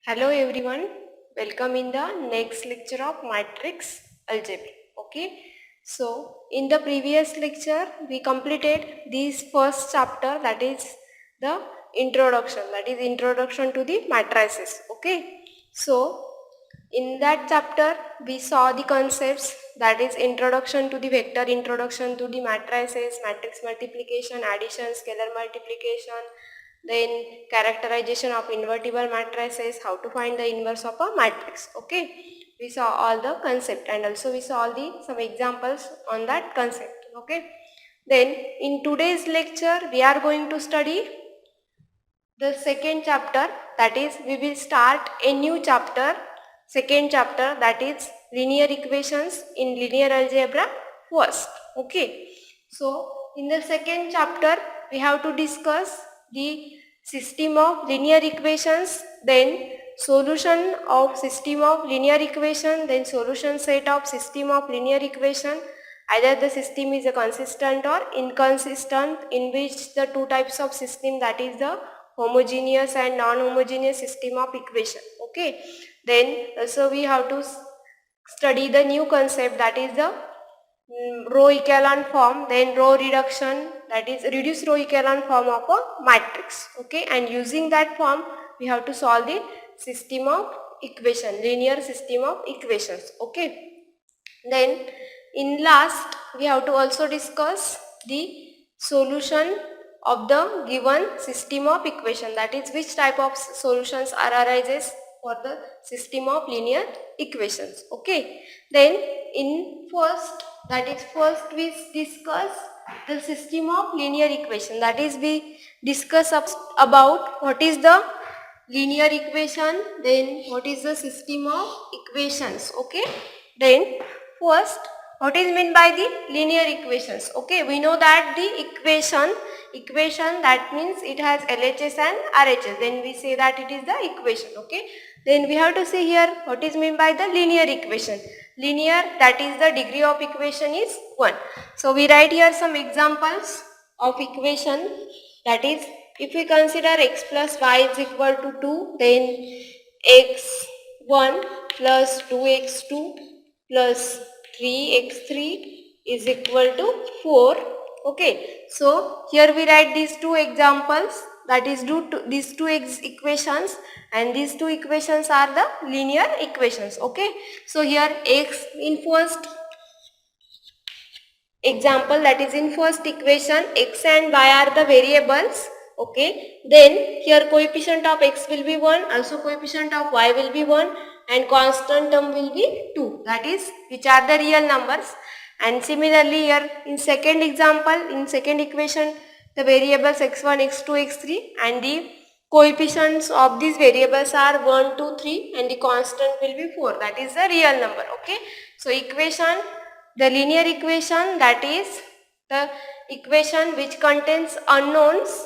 Hello everyone, welcome in the next lecture of matrix algebra. Okay, so in the previous lecture we completed this first chapter, that is the introduction to the matrices. Okay, so in that chapter we saw the concepts, that is introduction to the vector, introduction to the matrices, matrix multiplication, addition, scalar multiplication, then characterization of invertible matrices, how to find the inverse of a matrix. Okay, we saw all the concept and also we saw all the some examples on that concept. Okay, then in today's lecture we are going to study the second chapter, that is we will start a new chapter, second chapter, that is linear equations in linear algebra first. Okay, so in the second chapter we have to discuss the system of linear equations, then solution of system of linear equation, then solution set of system of linear equation, either the system is a consistent or inconsistent, in which the two types of system, that is the homogeneous and non-homogeneous system of equation. Okay, then also we have to study the new concept, that is the row echelon form, then row reduction, that is reduced row echelon form of a matrix. Okay, and using that form we have to solve the system of equation, linear system of equations. Okay, then in last we have to also discuss the solution of the given system of equation, that is which type of solutions are arises for the system of linear equations. Okay, then in first we discuss the system of linear equation, that is we discuss about what is the linear equation, then what is the system of equations. Okay, then first, what is meant by the linear equations? Okay, we know that the equation that means it has LHS and RHS. Then we say that it is the equation. Okay, then we have to see here what is meant by the linear equation. Linear, that is the degree of equation is 1. So we write here some examples of equation, that is if we consider x plus y is equal to 2, then x1 plus 2x2 plus 3x3 is equal to 4. Okay, so here we write these two examples, that is these two equations, and these two equations are the linear equations. Okay, so here x in first example, that is in first equation, x and y are the variables. Okay, then here coefficient of x will be 1, also coefficient of y will be 1, and constant term will be 2, that is which are the real numbers. And similarly here in second example, in second equation, the variables x1, x2, x3 and the coefficients of these variables are 1, 2, 3 and the constant will be 4, that is the real number. Okay, so equation, the linear equation, that is the equation which contains unknowns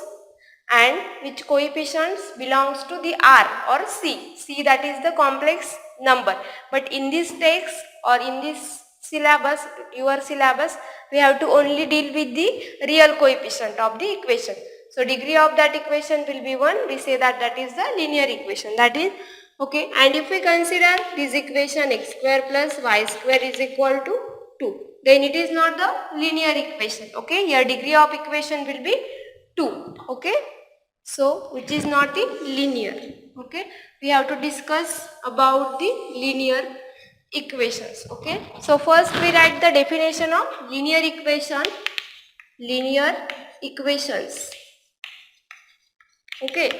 and which coefficients belongs to the R or C. C, that is the complex number. But in this text or in this syllabus, your syllabus, we have to only deal with the real coefficient of the equation. So degree of that equation will be 1. We say that that is the linear equation. That is okay. And if we consider this equation x square plus y square is equal to 2, then it is not the linear equation. Okay, here degree of equation will be 2. Okay, so which is not the linear. Okay, we have to discuss about the linear equations. Okay, so first we write the definition of linear equation, linear equations. Okay,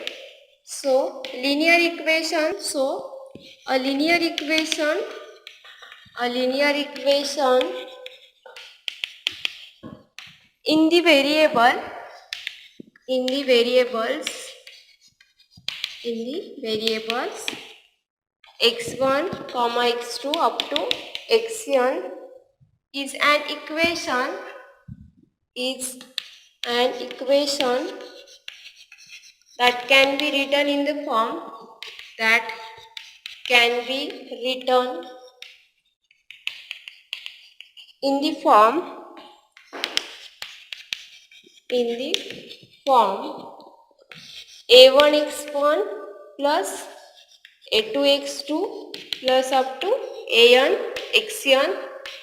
so linear equation, so a linear equation in the variable, in the variables x1 comma x2 up to xn is an equation that can be written in the form, that can be written in the form a1 x1 plus a2 x2 plus up to an xn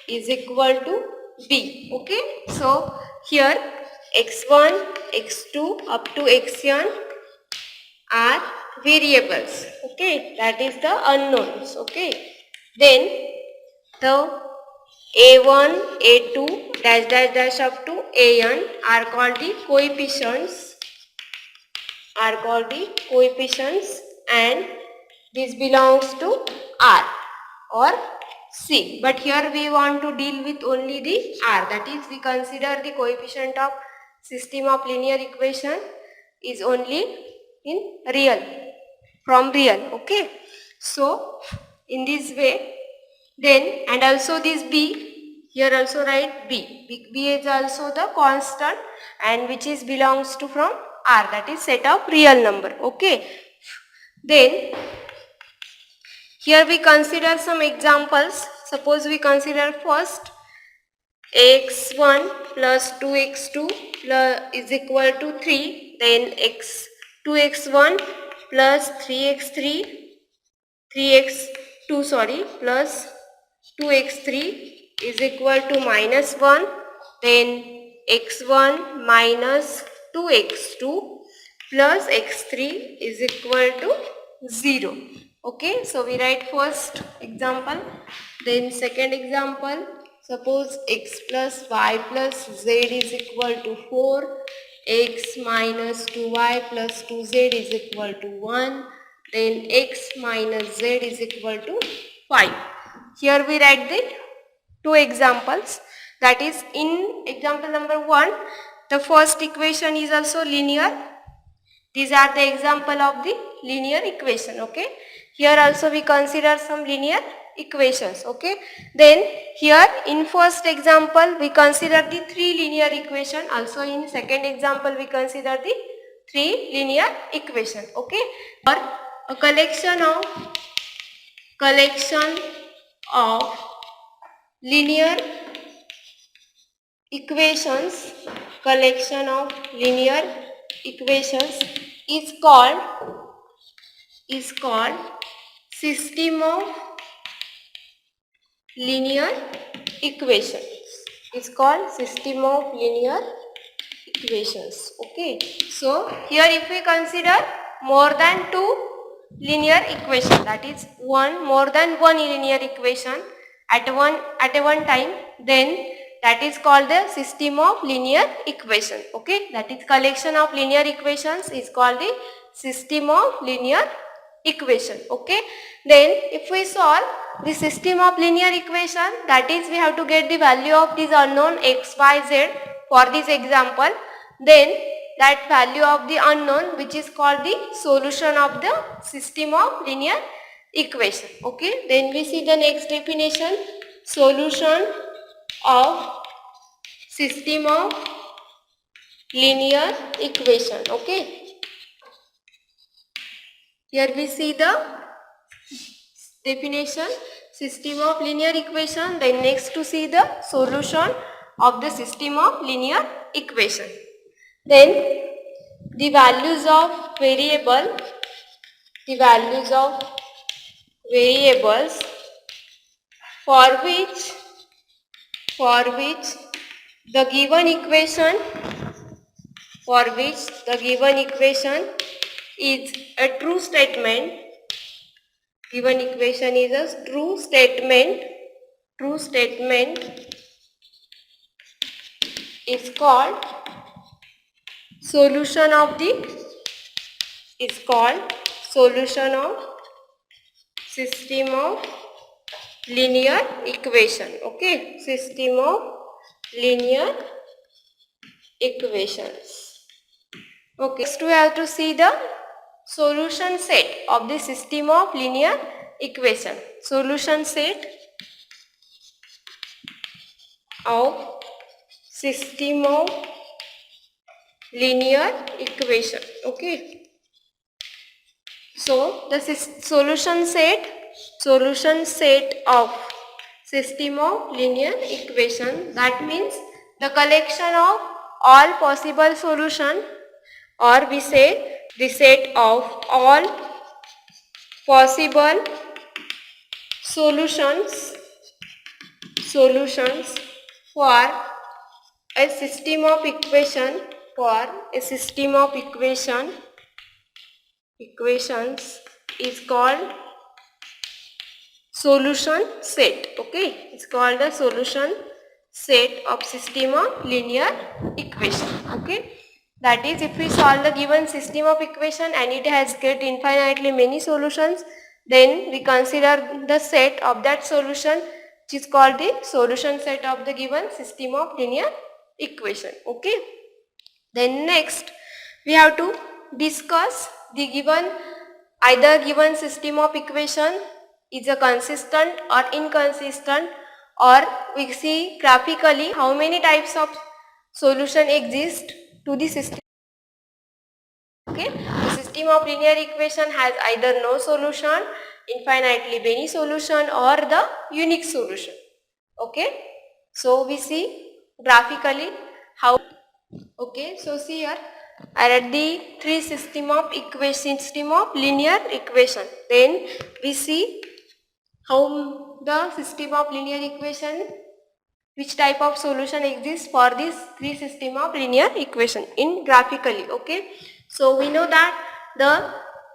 is equal to b. Okay, so here x1 x2 up to xn are variables. Okay, that is the unknowns. Okay, then the a1 a2 dash dash dash up to an are called the coefficients and this belongs to R or C, but here we want to deal with only the R, that is we consider the coefficient of system of linear equation is only in real, from real. Okay, so in this way, then and also this b, here also write b is also the constant and which is belongs to from R, that is set of real number. Okay, then here we consider some examples. Suppose we consider first x1 plus 2x2 is equal to 3, then x 2x1 plus 3x2 plus 2x3 is equal to minus 1, then x1 minus 2x2 plus x3 is equal to 0. Okay, so we write first example, then second example. Suppose x plus y plus z is equal to 4, x minus 2y plus 2z is equal to 1, then x minus z is equal to 5. Here we write the two examples, that is in example number 1, the first equation is also linear. These are the example of the linear equation. Okay, here also we consider some linear equations. Okay, then here in first example we consider the three linear equation, also in second example we consider the three linear equation. Okay, or a collection of linear equations, is called system of linear equations. Okay, so here if we consider more than two linear equation, that is more than one linear equation at one time, then that is called the system of linear equation. Okay, that is collection of linear equations is called the system of linear equation. Okay, then if we solve the system of linear equation, that is we have to get the value of this unknown x, y, z for this example, then that value of the unknown which is called the solution of the system of linear equation. Okay, then we see the next definition, solution of system of linear equation. Okay, here we see the definition, system of linear equation, then next to see the solution of the system of linear equation. Then the values of variables for which the given equation is a true statement, is called solution of system of linear equation. Okay, system of linear equations. Okay, next we have to see the solution set of the system of linear equation. Solution set of system of linear equation. Okay, so the solution set of system of linear equation, that means the collection of all possible solution, or we say the set of all possible solutions for a system of equation equations is called solution set. Okay, it's called the solution set of system of linear equation. Okay, that is, if we solve the given system of equation and it has get infinitely many solutions, then we consider the set of that solution, which is called the solution set of the given system of linear equation. Okay, then next we have to discuss the either given system of equation is a consistent or inconsistent, or we see graphically how many types of solution exist to the system. Okay, the system of linear equation has either no solution, infinitely many solution, or the unique solution. Okay, so we see graphically how. Okay, so see here, I read the three system of linear equation. Then we see how the system of linear equation, which type of solution exists for this three system of linear equation in graphically. Okay, so we know that the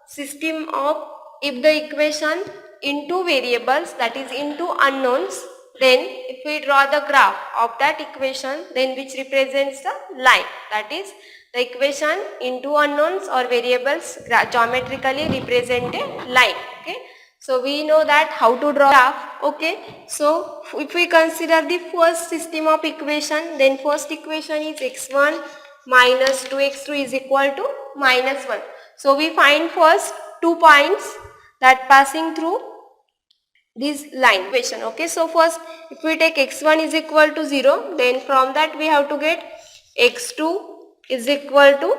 system of, if the equation into variables, that is into unknowns, then if we draw the graph of that equation, then which represents the line, that is the equation into unknowns or variables geometrically represent a line. Okay, so we know that how to draw graph. Okay, so if we consider the first system of equation, then first equation is x1 minus 2x2 is equal to minus 1. So we find first 2 points that passing through this line equation. Okay, so first if we take x1 is equal to 0, then from that we have to get x2 is equal to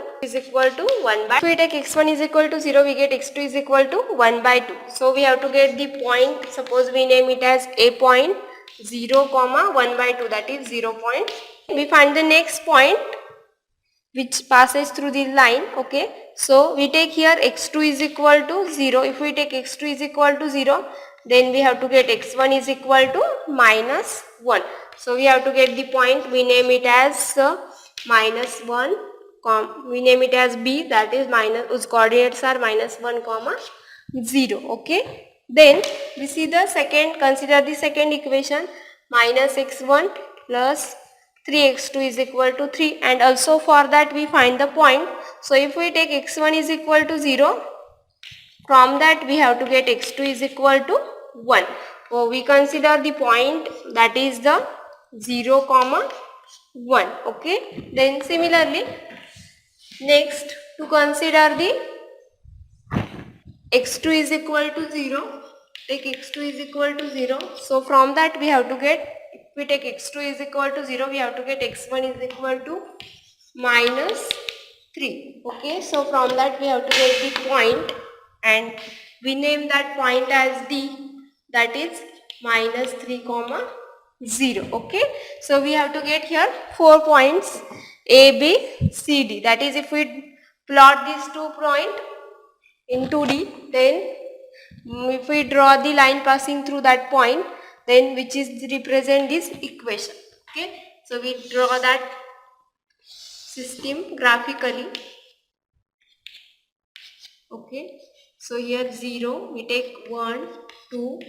1 by. If we take x1 is equal to 0, we get x2 is equal to 1 by 2. So we have to get the point, suppose we name it as a point, 0 comma 1 by 2, that is 0 point. We find the next point which passes through the line. Okay, so we take here x2 is equal to 0. If we take x2 is equal to 0, then we have to get x1 is equal to minus 1. So we have to get the point, we name it as minus 1, we name it as b, that is minus, whose coordinates are minus 1 comma 0. Okay, then we see the second, consider the second equation, minus x1 plus 3x2 is equal to 3, and also for that we find the point. So if we take x1 is equal to 0, from that we have to get x2 is equal to 1. So we consider the point, that is the 0 comma 1. Okay, then similarly next to consider the x2 is equal to 0, take x2 is equal to 0. So from that we have to get, if we take x2 is equal to 0, we have to get x1 is equal to minus 3. Okay, so from that we have to get the point, and we name that point as d, that is minus 3 comma 0. Okay, so we have to get here 4 points a, b, c, d, that is if we plot these 2 points in 2D, then if we draw the line passing through that point, then which is represent this equation. Okay, so we draw that system graphically. Okay, so here 0, we take 1, 2,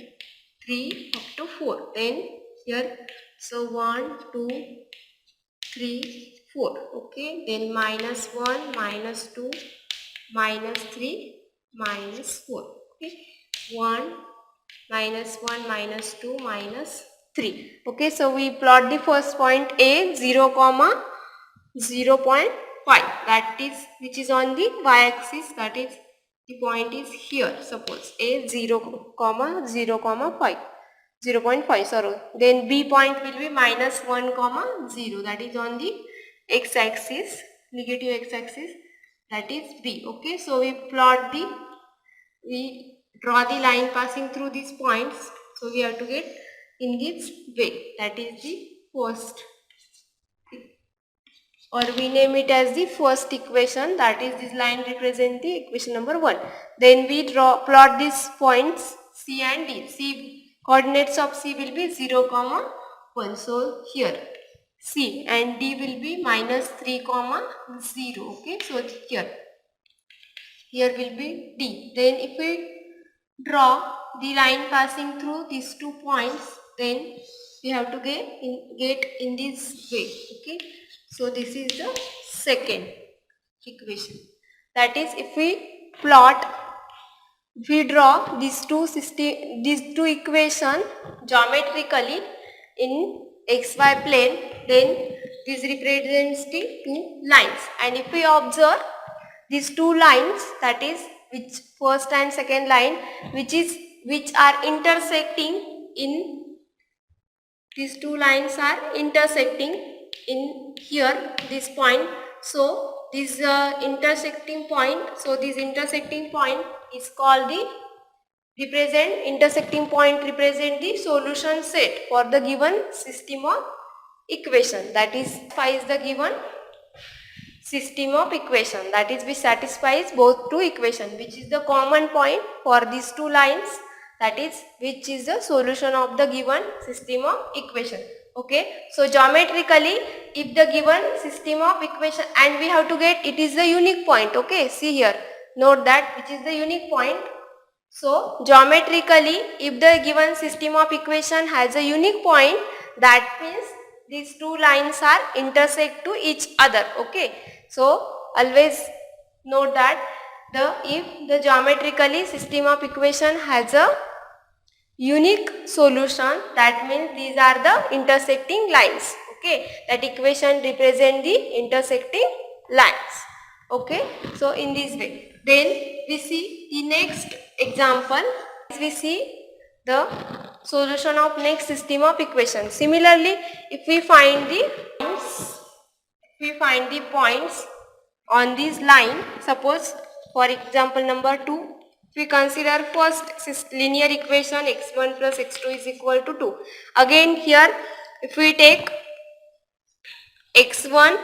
3 up to 4, then here, so 1, 2, 3, 4. Okay, then minus 1, minus 2, minus 3, minus 4. Okay, 1, minus 1, minus 2, minus 3. Okay, so we plot the first point a, 0 comma 0.5, that is, which is on the y-axis, that is the point is here, suppose a 0 comma 0 comma 5, 0.5, sorry. Then b point will be minus 1 comma 0, that is on the x-axis, negative x-axis, that is b. Okay, so we draw the line passing through these points. So we have to get in this way, that is the first or we name it as the first equation, that is this line represent the equation number 1. Then we plot these points C and D. C coordinates of C will be 0, 1. So here C and D will be -3, 0. Okay, so here will be D. Then if we draw the line passing through these 2 points, then we have to get in this way. Okay, so this is the second equation. That is, if we draw these two equation geometrically in xy plane, then this represents the two lines. And if we observe these two lines, that is which first and second line, which are intersecting in, these two lines are intersecting in here, this point. So this intersecting point, is called the intersecting point represent the solution set for the given system of equation. That is satisfies the given system of equation, that is which satisfies both two equation, which is the common point for these two lines, that is which is the solution of the given system of equation. Okay, so geometrically if the given system of equation, and we have to get it is the unique point. Okay, see here, note that which is the unique point. So geometrically if the given system of equation has a unique point, that means these two lines are intersect to each other. Okay, so always note that if the geometrically system of equation has a unique solution, that means these are the intersecting lines. Okay, that equation represent the intersecting lines. Okay, so in this way, then we see the next example. We see the solution of next system of equation. Similarly, if we find the points on this line, suppose for example number 2, if we consider first linear equation x1 plus x2 is equal to 2. Again here if we take x1,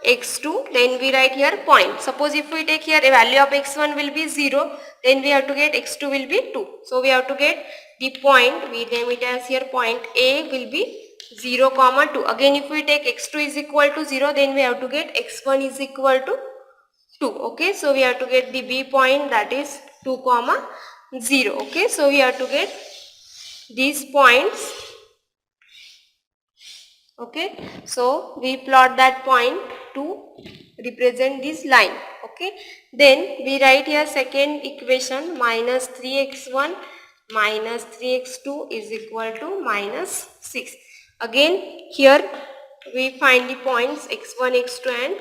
x2, then we write here point. Suppose if we take here a value of x1 will be 0, then we have to get x2 will be 2. So we have to get the point, we name it as here point A will be 0, 2. Again if we take x2 is equal to 0, then we have to get x1 is equal to 2. Okay, so we have to get the B point, that is 2, 0. Okay, so we have to get these points. Okay, so we plot that point to represent this line. Okay, then we write here second equation minus 3x1 minus 3x2 is equal to minus 6. Again here we find the points x1, x2 and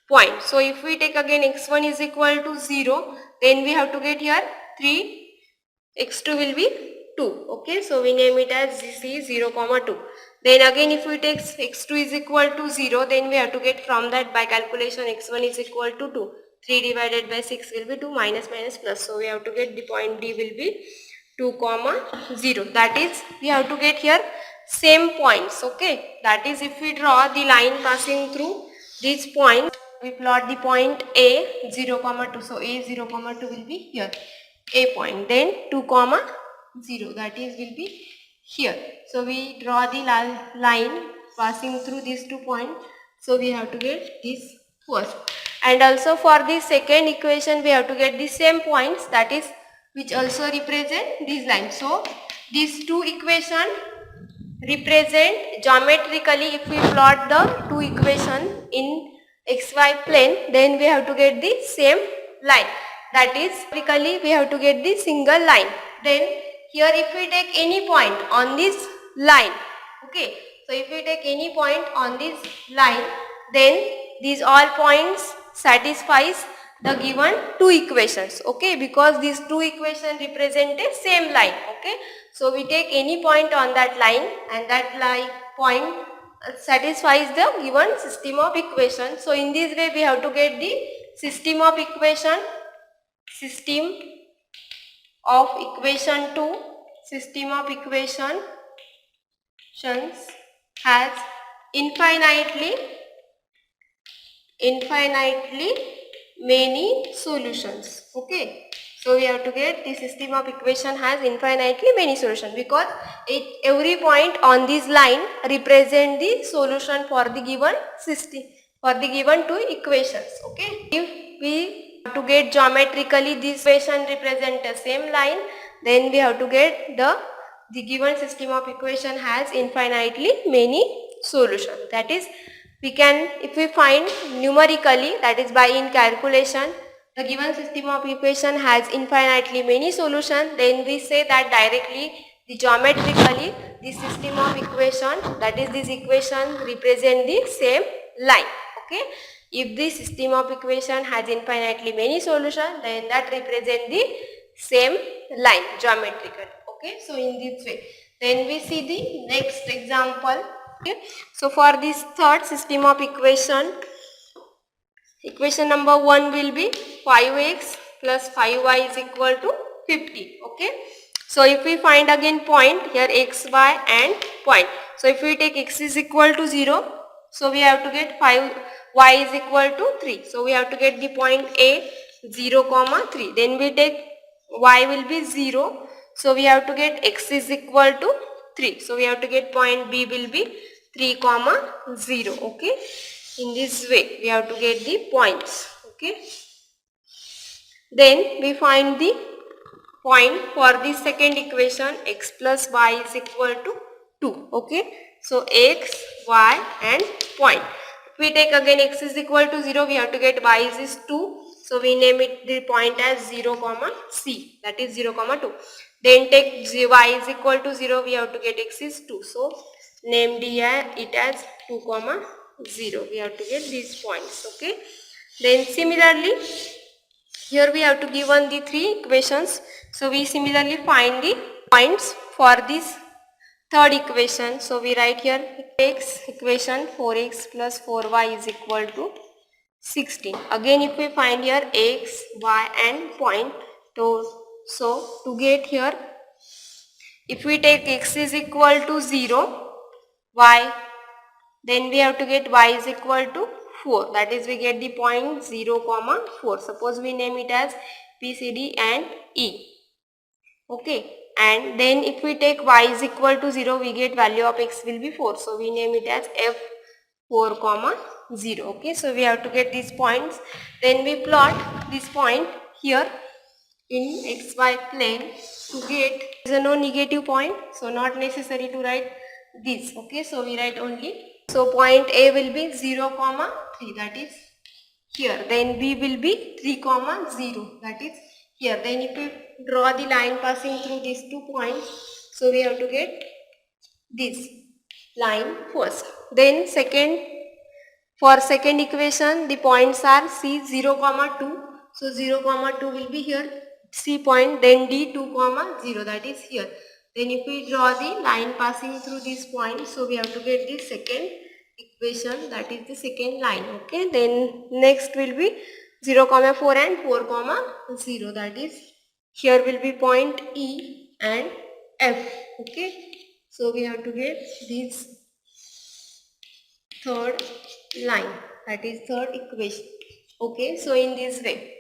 point. So if we take again x1 is equal to 0, then we have to get here 3, x2 will be 2. Okay, so we name it as C 0, 2. Then again if we take x2 is equal to 0, then we have to get from that by calculation x1 is equal to 2. 3 divided by 6 will be 2, minus plus. So we have to get the point D will be 2, 0. That is we have to get here same points. Okay, that is if we draw the line passing through this point, we plot the point A 0, 2. So A 0, 2 will be here A point, then 2, 0, that is will be here. So we draw the line passing through these 2 points. So we have to get this first, and also for the second equation we have to get the same points, that is which also represent these lines. So these two equation represent geometrically, if we plot the two equation in xy plane, then we have to get the same line, that is basically we have to get the single line. Then here if we take any point on this line, okay, so if we take any point on this line, then these all points satisfies the given two equations. Okay, because these two equations represent a same line. Okay, so we take any point on that line, and that line point satisfies the given system of equation. So in this way we have to get the system of equation 2. System of equations has infinitely infinitely many solutions. Okay, so we have to get the system of equation has infinitely many solutions because every point on this line represent the solution for the given system, for the given two equations. Okay, if we have to get geometrically this equation represent the same line, then we have to get the given system of equation has infinitely many solutions. That is, we can, if we find numerically, that is by in calculation, the given system of equation has infinitely many solutions, then we say that directly the geometrically the system of equation, that is this equation represent the same line. Okay, if the system of equation has infinitely many solutions, then that represent the same line geometrically. Okay, so in this way, then we see the next example. Okay, so for this third system of equation, equation number 1 will be 5x plus 5y is equal to 50. Okay, so if we find again point here x, y and point. So if we take x is equal to 0, so we have to get 5, y is equal to 3. So we have to get the point A 0, 3. Then we take y will be 0. So we have to get x is equal to 3. So we have to get point B will be 3, 0. Okay, in this way we have to get the points. Okay, then we find the point for the second equation, x plus y is equal to 2. Okay, so x, y and point. If we take again x is equal to 0, we have to get y is 2. So we name it the point as 0, c, that is 0, 2. Then take y is equal to 0, we have to get x is 2. So name it as 2, 0. We have to get these points. Okay, then similarly here we have to given the three equations. So we similarly find the points for this third equation. So we write here x equation 4x plus 4y is equal to 16. Again if we find here x, y and point, so to get here, if we take x is equal to 0, y, then we have to get y is equal to 4. That is, we get the point 0, 4. Suppose we name it as B, C, D and E. Okay, and then if we take y is equal to 0, we get value of x will be 4. So we name it as F 4, 0. Okay, so we have to get these points. Then we plot this point here in xy plane to get, there is no negative point, so not necessary to write this. Okay, so we write only, so point A will be 0, 3, that is here. Then B will be 3, 0, that is here. Then if we draw the line passing through these 2 points, so we have to get this line first. Then for second equation, the points are C 0, 2. So 0, 2 will be here, C point, then D 2, 0, that is here. Then if we draw the line passing through this point, so we have to get the second equation, that is the second line. Okay, then next will be 0, 4 and 4, 0, that is here will be point E and F. Okay, so we have to get this third line, that is third equation. Okay, so in this way,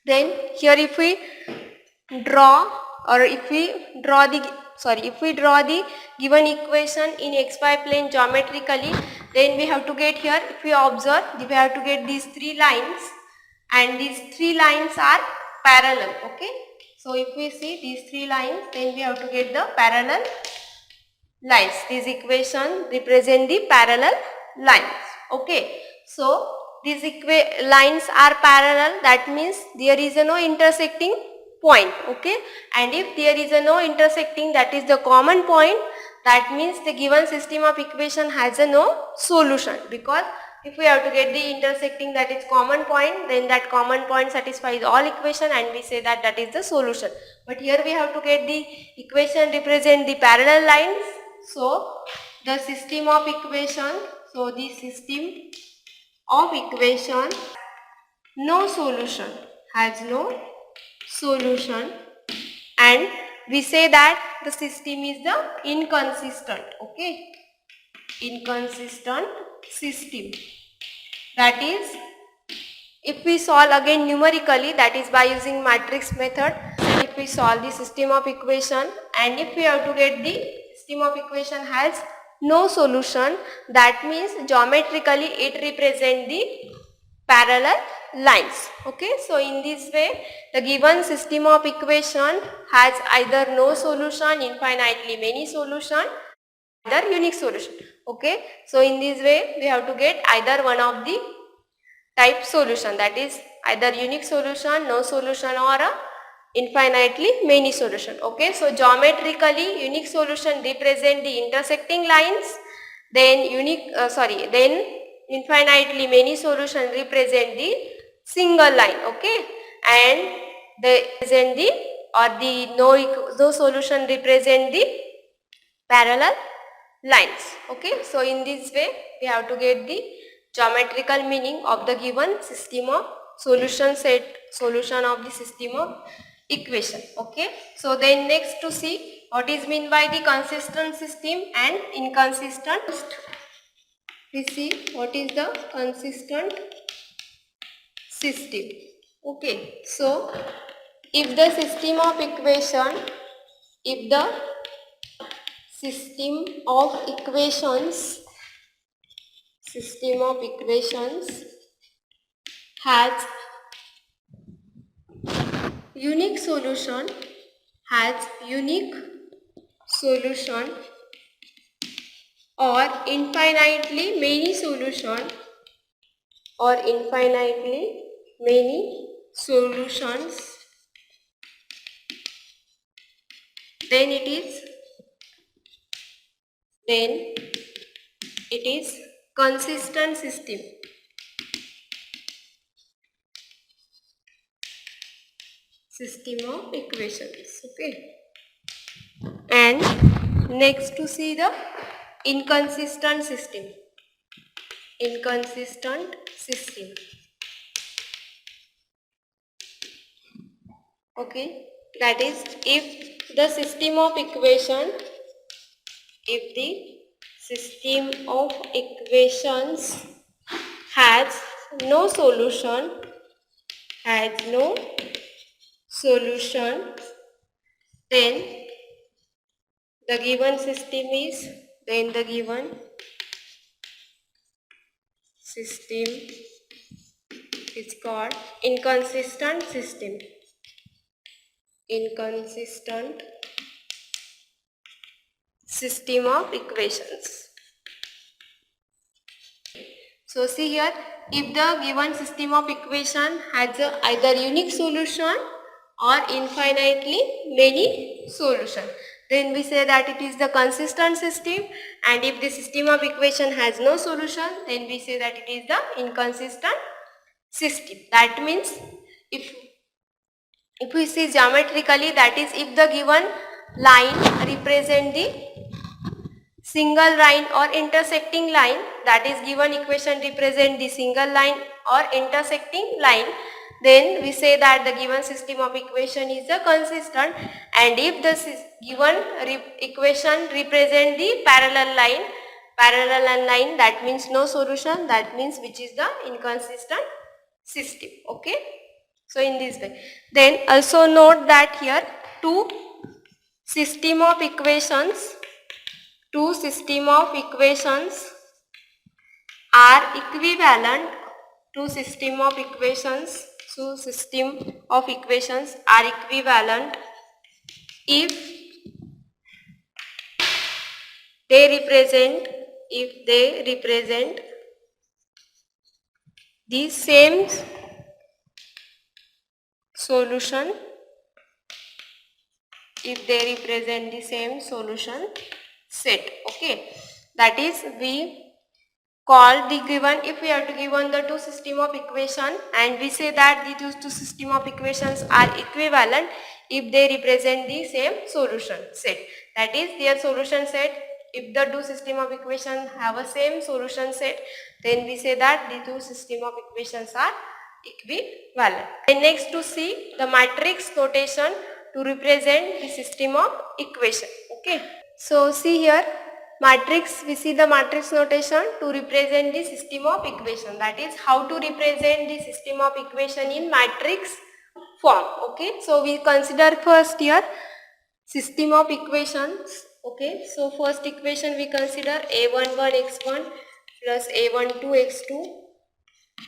then here if we draw, or if we draw the given equation in xy plane geometrically, then we have to get here, if we observe, we have to get these three lines, and these three lines are parallel. Okay, so if we see these three lines, then we have to get the parallel lines. These equations represent the parallel lines. Okay, so these lines are parallel, that means there is a no intersecting point. Okay, and if there is a no intersecting, that is the common point, that means the given system of equation has a no solution, because if we have to get the intersecting, that is common point, then that common point satisfies all equation and we say that that is the solution. But here we have to get the equation represent the parallel lines. So the system of equation, so the system of equation no solution, has no solution, and we say that the system is the inconsistent. Okay, inconsistent system, That is, if we solve again numerically, that is by using matrix method, if we solve the system of equation and if we have to get the system of equation has no solution, that means geometrically it represents the parallel lines. Okay, so in this way the given system of equation has either no solution, infinitely many solution, either unique solution. Okay, so in this way we have to get either one of the type solution, that is either unique solution, no solution, or a infinitely many solution. Okay, so geometrically unique solution represent the intersecting lines, then then infinitely many solution represent the single line. Okay, and they represent the no solution represent the parallel lines. Okay, so in this way we have to get the geometrical meaning of the given system of solution of the system of equation. Okay, so then next to see what is mean by the consistent system and inconsistent. We see what is the consistent system. Okay, so if the system of equation, if the system of equations has unique solution, or infinitely many solution, then it is consistent system. Of equations. Okay, and next to see the inconsistent system. Okay, that is, if the system of equations has no solution, then the given system is called inconsistent system. Of equations. So see here, if the given system of equation has either unique solution or infinitely many solution, then we say that it is the consistent system. And if the system of equation has no solution, then we say that it is the inconsistent system. That means if we see geometrically, that is, if the given line represent the single line or intersecting line, that is, given equation represent the single line or intersecting line, then we say that the given system of equation is the consistent. And if the given equation represent the parallel line, that means no solution, that means which is the inconsistent system. Okay, so in this way, then also note that here two system of equations are equivalent. System of equations are equivalent if they represent the same solution, set. Okay, that is, we call the given, if we have to given the two system of equation and we say that the two system of equations are equivalent if they represent the same solution set. That is, their solution set, if the two system of equation have a same solution set, then we say that the two system of equations are equivalent. And next to see the matrix notation to represent the system of equation. Okay, so see here, matrix, we see the matrix notation to represent the system of equation. That is how to represent the system of equation in matrix form. Okay, so we consider first here system of equations. Okay, so first equation we consider a11 x1 plus a12 x2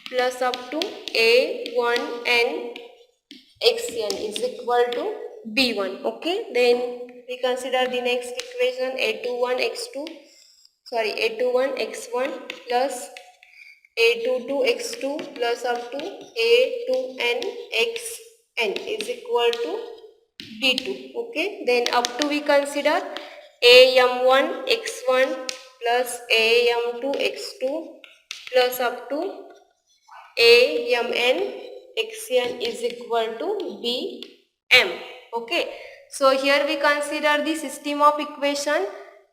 plus up to a1n xn is equal to b1. Okay, then we consider the next equation a21 x1 plus a22 x2 plus up to a2n xn is equal to b2. Okay, then up to we consider am1 x1 plus am2 x2 plus up to amn xn is equal to bm. Okay, so here we consider the system of equation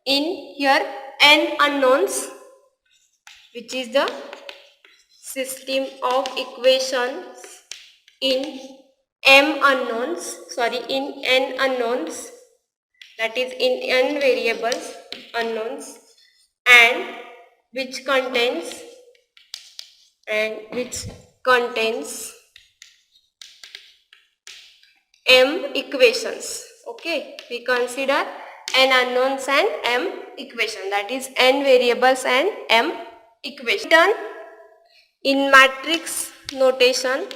in here n unknowns, which is the system of equations in n unknowns, that is in n variables unknowns, and which contains m equations. Okay, we consider n unknowns and m equation, that is n variables and m equation. Done in matrix notation,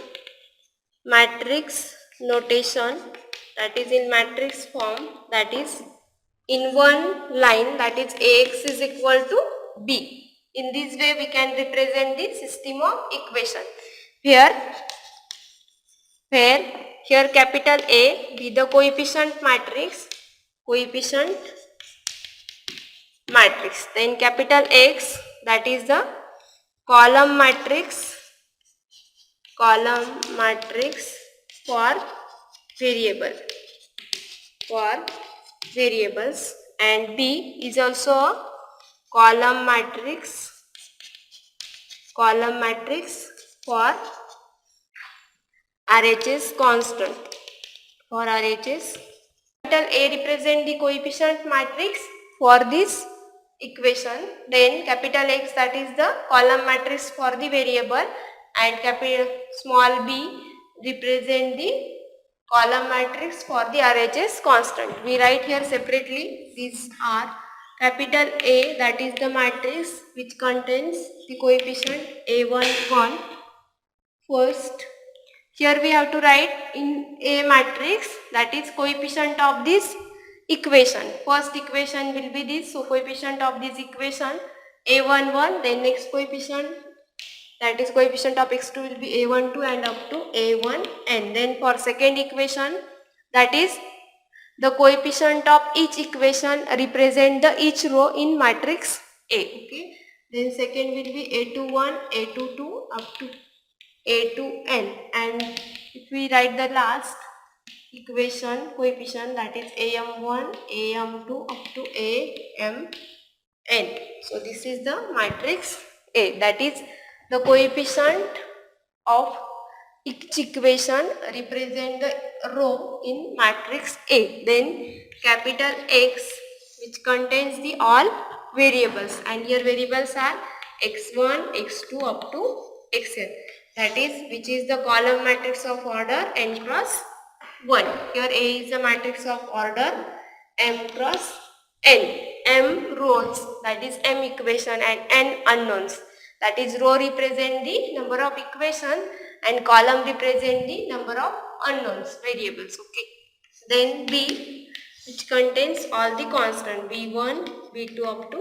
that is in matrix form, that is in one line, that is ax is equal to b. In this way we can represent the system of equation. Here capital A be the coefficient matrix, then capital X, that is the column matrix for variables, and B is also a column matrix for RHS constant, Capital A represent the coefficient matrix for this equation, then capital X, that is the column matrix for the variable, and capital small b represent the column matrix for the RHS constant. We write here separately. These are capital A, that is the matrix which contains the coefficient a11. First, here we have to write in A matrix, that is coefficient of this equation. First equation will be this, so coefficient of this equation a11, then next coefficient, that is coefficient of x2 will be a12 and up to a1n. Then for second equation, that is the coefficient of each equation represent the each row in matrix A. Okay, then second will be a21, a22 up to a2n, and if we write the last equation coefficient, that is am1, am2 up to amn. So this is the matrix A, that is the coefficient of each equation represent the row in matrix A. Then capital X, which contains the all variables, and here variables are x1, x2 up to xn, that is which is the column matrix of order n cross 1. Here A is the matrix of order m cross n. M rows, that is m equation, and n unknowns, that is row represent the number of equation and column represent the number of unknowns variables. Okay, then B, which contains all the constant b1, b2 up to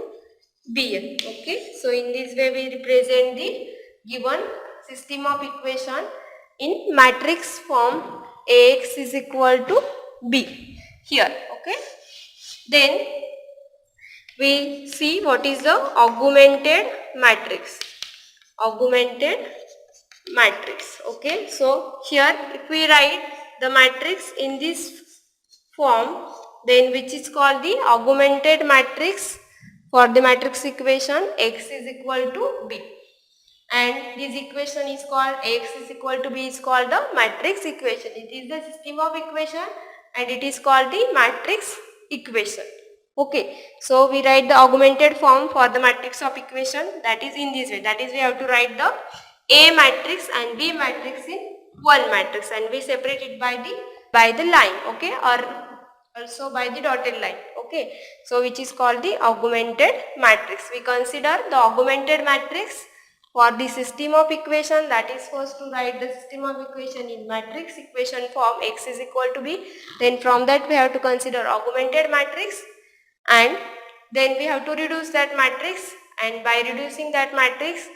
bn. Okay, so in this way we represent the given system of equation in matrix form Ax is equal to B here. Okay, then we see what is the augmented matrix. Okay, so here if we write the matrix in this form, then which is called the augmented matrix for the matrix equation X is equal to B, and this equation is called X is equal to B is called the matrix equation. It is the system of equation and it is called the matrix equation. Okay, so we write the augmented form for the matrix of equation, that is in this way. That is, we have to write the A matrix and B matrix in one matrix, and we separate it by the line, okay, or also by the dotted line, okay. So which is called the augmented matrix. We consider the augmented matrix for the system of equation, that is, first to write the system of equation in matrix equation form x is equal to b. Then from that we have to consider augmented matrix, and then we have to reduce that matrix, and by reducing that matrix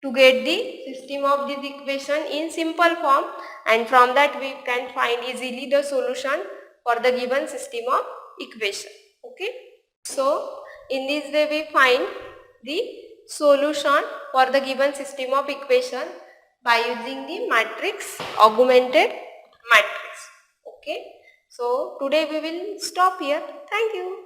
to get the system of this equation in simple form, and from that we can find easily the solution for the given system of equation, okay. So in this way we find the solution for the given system of equation by using the matrix augmented matrix, okay. So today we will stop here. Thank you.